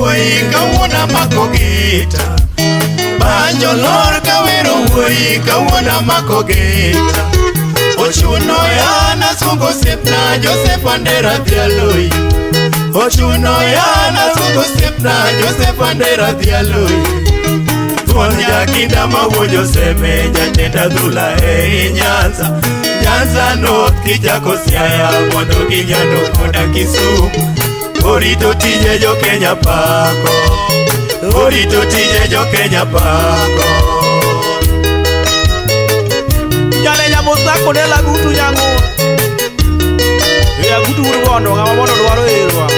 wuoyi kawuona mako gita. Banjo lor kawero wuoyi kawuona mako gita. Ochuno ya nasungo sipna Joseph Wandera Dhialoi. Ochuno ya nasungo sipna Joseph Wandera Dhialoi. Thuon jakinda mawuo Joseme jatenda dhula Nyanza. Nyanza North kijako Siaya mondo ginyalo koda Kisumu. Orito tije jo Kenya pako. Orito tije jo Kenya pako. Jale nyamosako ne lagutu nyango. Ya gutu urwondo ngama mondo dwaro erwa.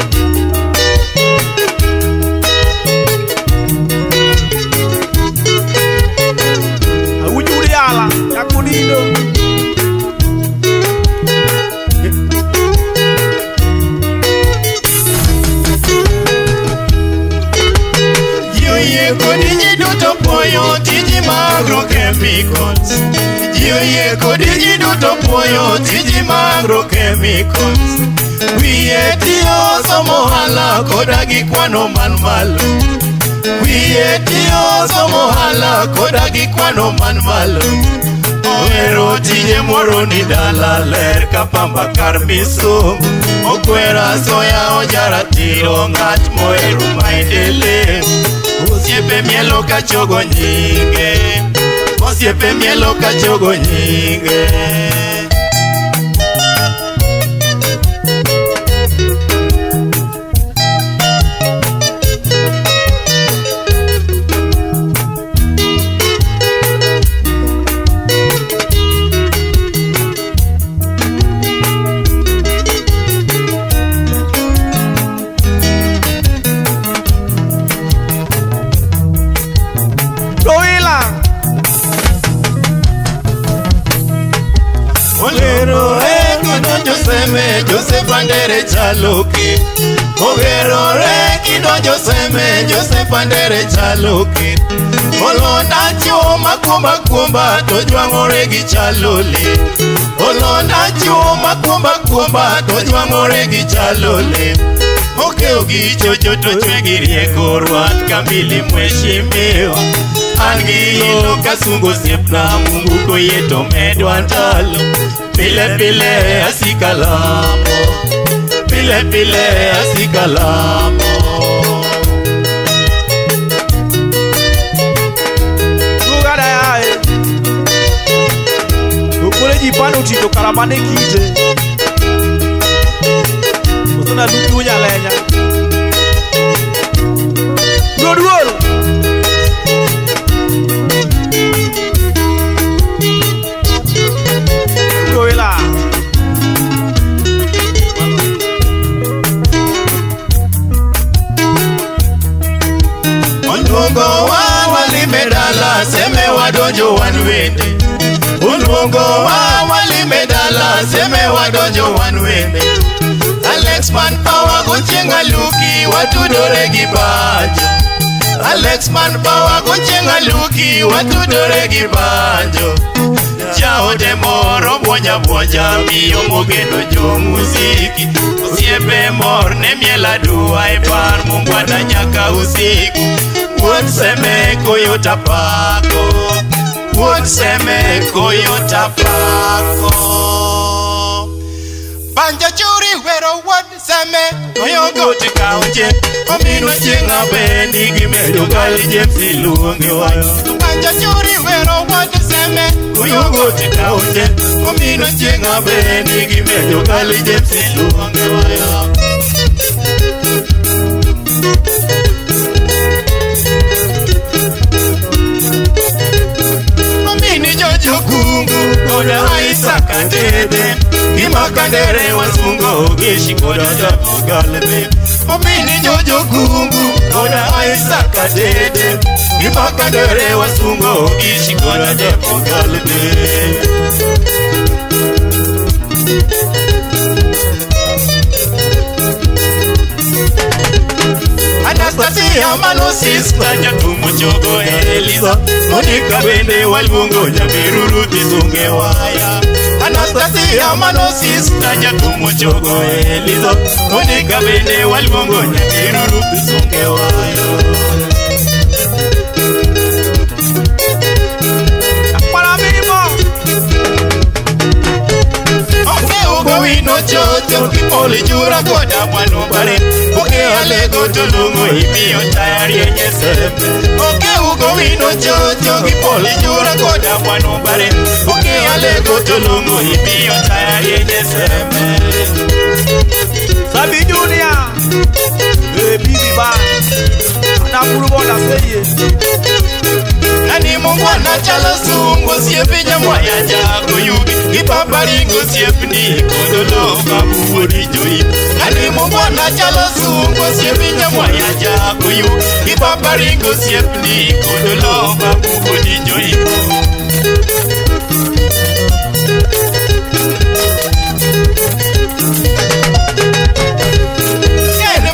Awujuri ala yakunido. Yoye kodiji duto poyo tiji magro chemicals. Yoye kodiji duto poyo tiji magro chemicals. Wiye tiyo somo hala koda gikwano man malo. Wiye tiyo somo hala koda gikwano man malo. Ohero tije moro ni dala ler kapamba karmiso. Okwera soya ojara tiro ng'at mohero maendeleo. Osiepe mielo kachogo nyinge. Osiepe mielo kachogo nyinge. Olero kido Joseme Joseph Wandera Chaloke. Ogero kido Joseme Joseph Wandera Chaloke. Olona chiwo makumba kumba to jwang'ore gi Chalole. Olona chiwo makumba kumba to jwang'ore gi Chalole. Okeo gi chocho to chwe gi rieko rwat Kambili mheshimiwa. Angi ilo kasungo siepna Mungu koyie to medwa ndalo. Pile pile asikalamo. Pile pile asikalamo. Gugada yae. Ukule jipano tito karamane kite. Usuna dutunya lenya. Goduol. Goela. Oluongo wa walime dala seme wadonjo wan wende. Oluongo wa walime dala seme wadonjo wan wende. Alex Man Power gochieng' aluki watudore gi banjo. Alex Man Power gochieng' aluki watudore gi banjo. Jaode moro buonja buonja miyo mogeno jo muziki. Osiepe mor ne miel adua e par mungwana nyaka usiku. Wuod Seme koyo tapako. Wuod Seme koyo tapako. Banjo churi wero Wuod Seme koyo gote kaunje. Omino chieng'a bendi gimedo gali Jepsi luonge wayo. Banjo churi wero Wuod Seme koyo gote kaunje. Omino chieng'a bendi gimedo gali Jepsi luonge wayo. Omini Jojo Kungu koda Isaac Adede. Gima kandere wasungo gishi koda Jabu Galebe. Omini Jojo Kungu koda Isaac Adede. Gima kandere wasungo gishi koda Jabu Galebe. Anastasia Manosis Kanya Tumuchogo Eliza. Monica Bende Walmungo Nyamiruru Tisunge Waya. Anastasia Manosis Naja Kumochogo Elizo Monica Bene Walmongo Nyakiru Tusunge Wayo Wino chocho kipoli jura koda mwano bare Oke alego tulungo imiyo tayari enye sepe Oke ugo wino chocho kipoli jura koda mwano bare Oke alego tulungo imiyo tayari enye sepe Sabi Junior Bibi ba Anakuru bonda seye Nani mungu anachala sungo siepi nyamwaya jako yubi Ipaparingo siepi ni kodolo mabuwo di joi Nani mungu anachala sungo siepi nyamwaya jako yubi Ipaparingo siepi ni kodolo mabuwo di joi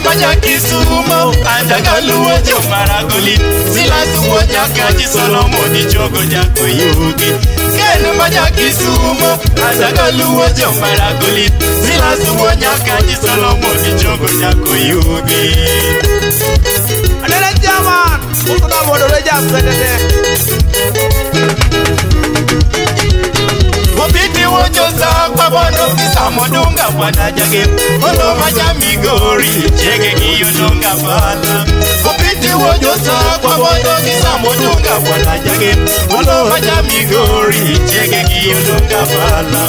Maja kisumo Andaga luwa jo maragoli Sila suwo nyaka jisolomo di jogo jako yugi Kene maja kisumo Andaga luwa jo maragoli Sila suwo nyaka jisolomo di jogo jako yugi Adele jaman Uto na modo reja sedete Mopiti wojoza kwa bono kisa modunga wana jage Ono maja migori chege kiyononga bala Mopiti wojoza kwa bono kisa modunga wana jage Ono maja migori chege kiyononga bala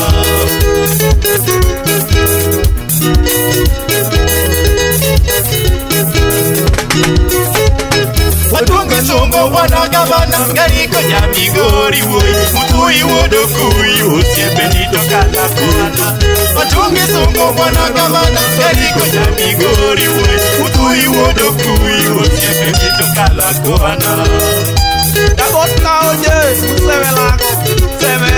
Watunga songo wana gabana Gariko ya migori woi Mutui wodo kui Usiepe nito kala kona Watunga songo wana gabana Gariko ya migori woi Mutui wodo kui Usiepe nito kala kona Dagot ka oje Seme lago Seme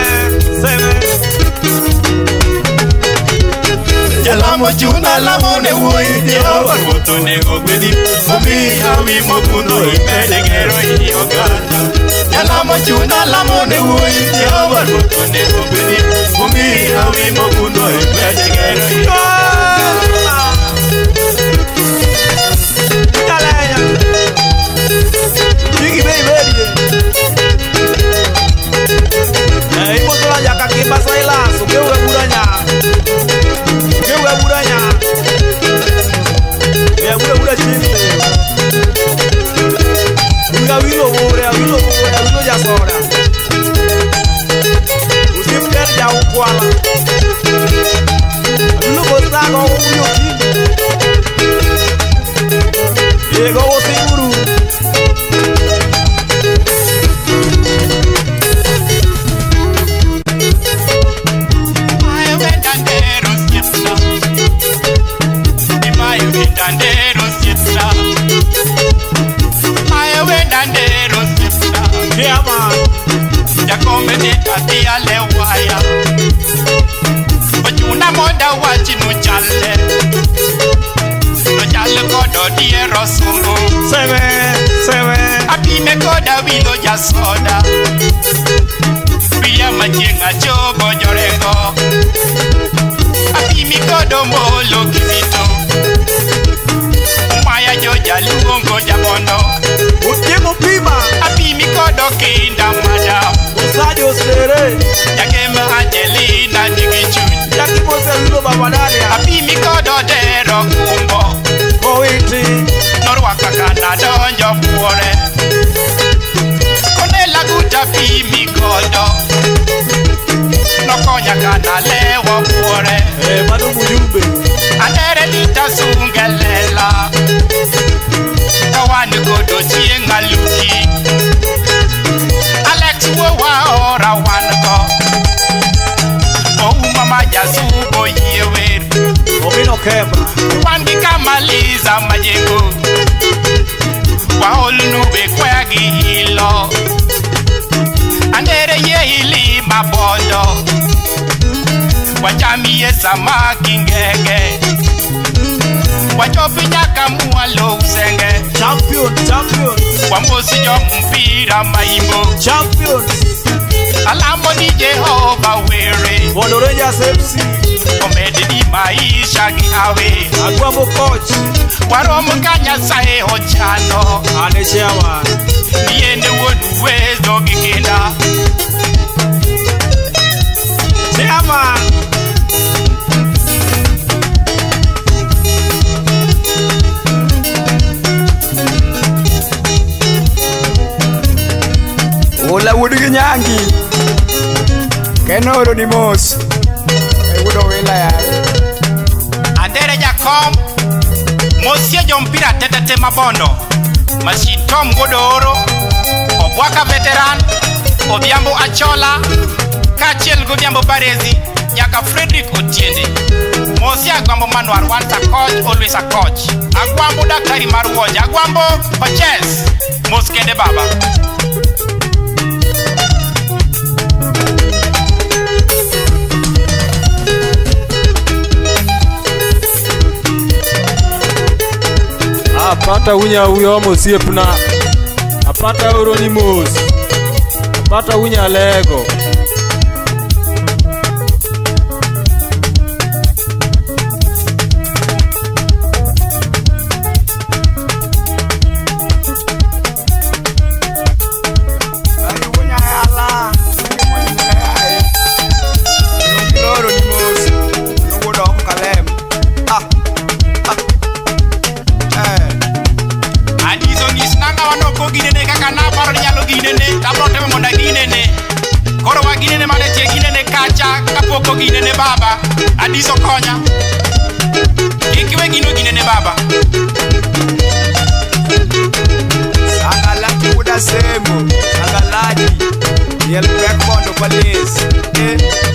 Jalamo chuna lamone woi Yehova woto nego gwedi Mami hawi mokundo Ipede gero inyogana Jalamo chuna lamone woi Yehova woto nego gwedi Mami hawi mokundo Ipede gero inyogana Jalaya Jigi baby Imo tola jaka kimba sailaso Kewe muranya Ura chini Unga wilo ya soda Usimper ya ukwala Wilo bostago uyo chini Yego usiguru Tia lewaya Ochuna moda wachi no chale No chale kodo diero sungo Seme Apime koda wilo ya soda Pia machenga chobo jorengo Apimi kodo molo kizito Maya joja luongo jabono Utimo pima Apimi kodo kinda mada Sadio sere Yakema Angelina Digichu Yakimose wilo babadalia Apimi kodo dero kumbo Kowiti Norwaka kana donjo puore Konela guta pimi kodo Nokonya kana lewa puore Manu mujumbe Andere lita sungelela Kawani kodo chienga luki Wa ora wanko Oh mama jasubo yewer Omino kebra Wangi kamaliza majengo Waolu nube kwagi hilo Andere ye hili mabondo Wachami ye samaki ngege Wachopi nyaka mualo usenge Champion Wambosi jo mpira maimbo Champion Alamo ni Jehova were Mondo Rangers FC omedi di maisha gi awe Agwambo coach waromo ka Nyasaye ochano ane chairman niende wuod wezo gi kinda chairman Ola wuod gi nyangi Kenoro ni mos Wudo wila ya Andere Jakom Mosie jompira tetete mabondo Mashitom Godoro Obwaka veteran Obiambo Achola Kachiel Gobiambo Barezi Nyaka Frederick Otiende Mosie Agwambo Manuar once a coach, always a coach Agwambo Dakari Marwoja Agwambo Paches Moskende Baba Apata unya uyo mosiepna apata oro ni mos apata unya lego Koro wa ginene mane tie ginene kacha kapoko ginene baba adiso konya kikiwe gino ginene baba Sangalaki uda semo Sangalaki Yel back bondo police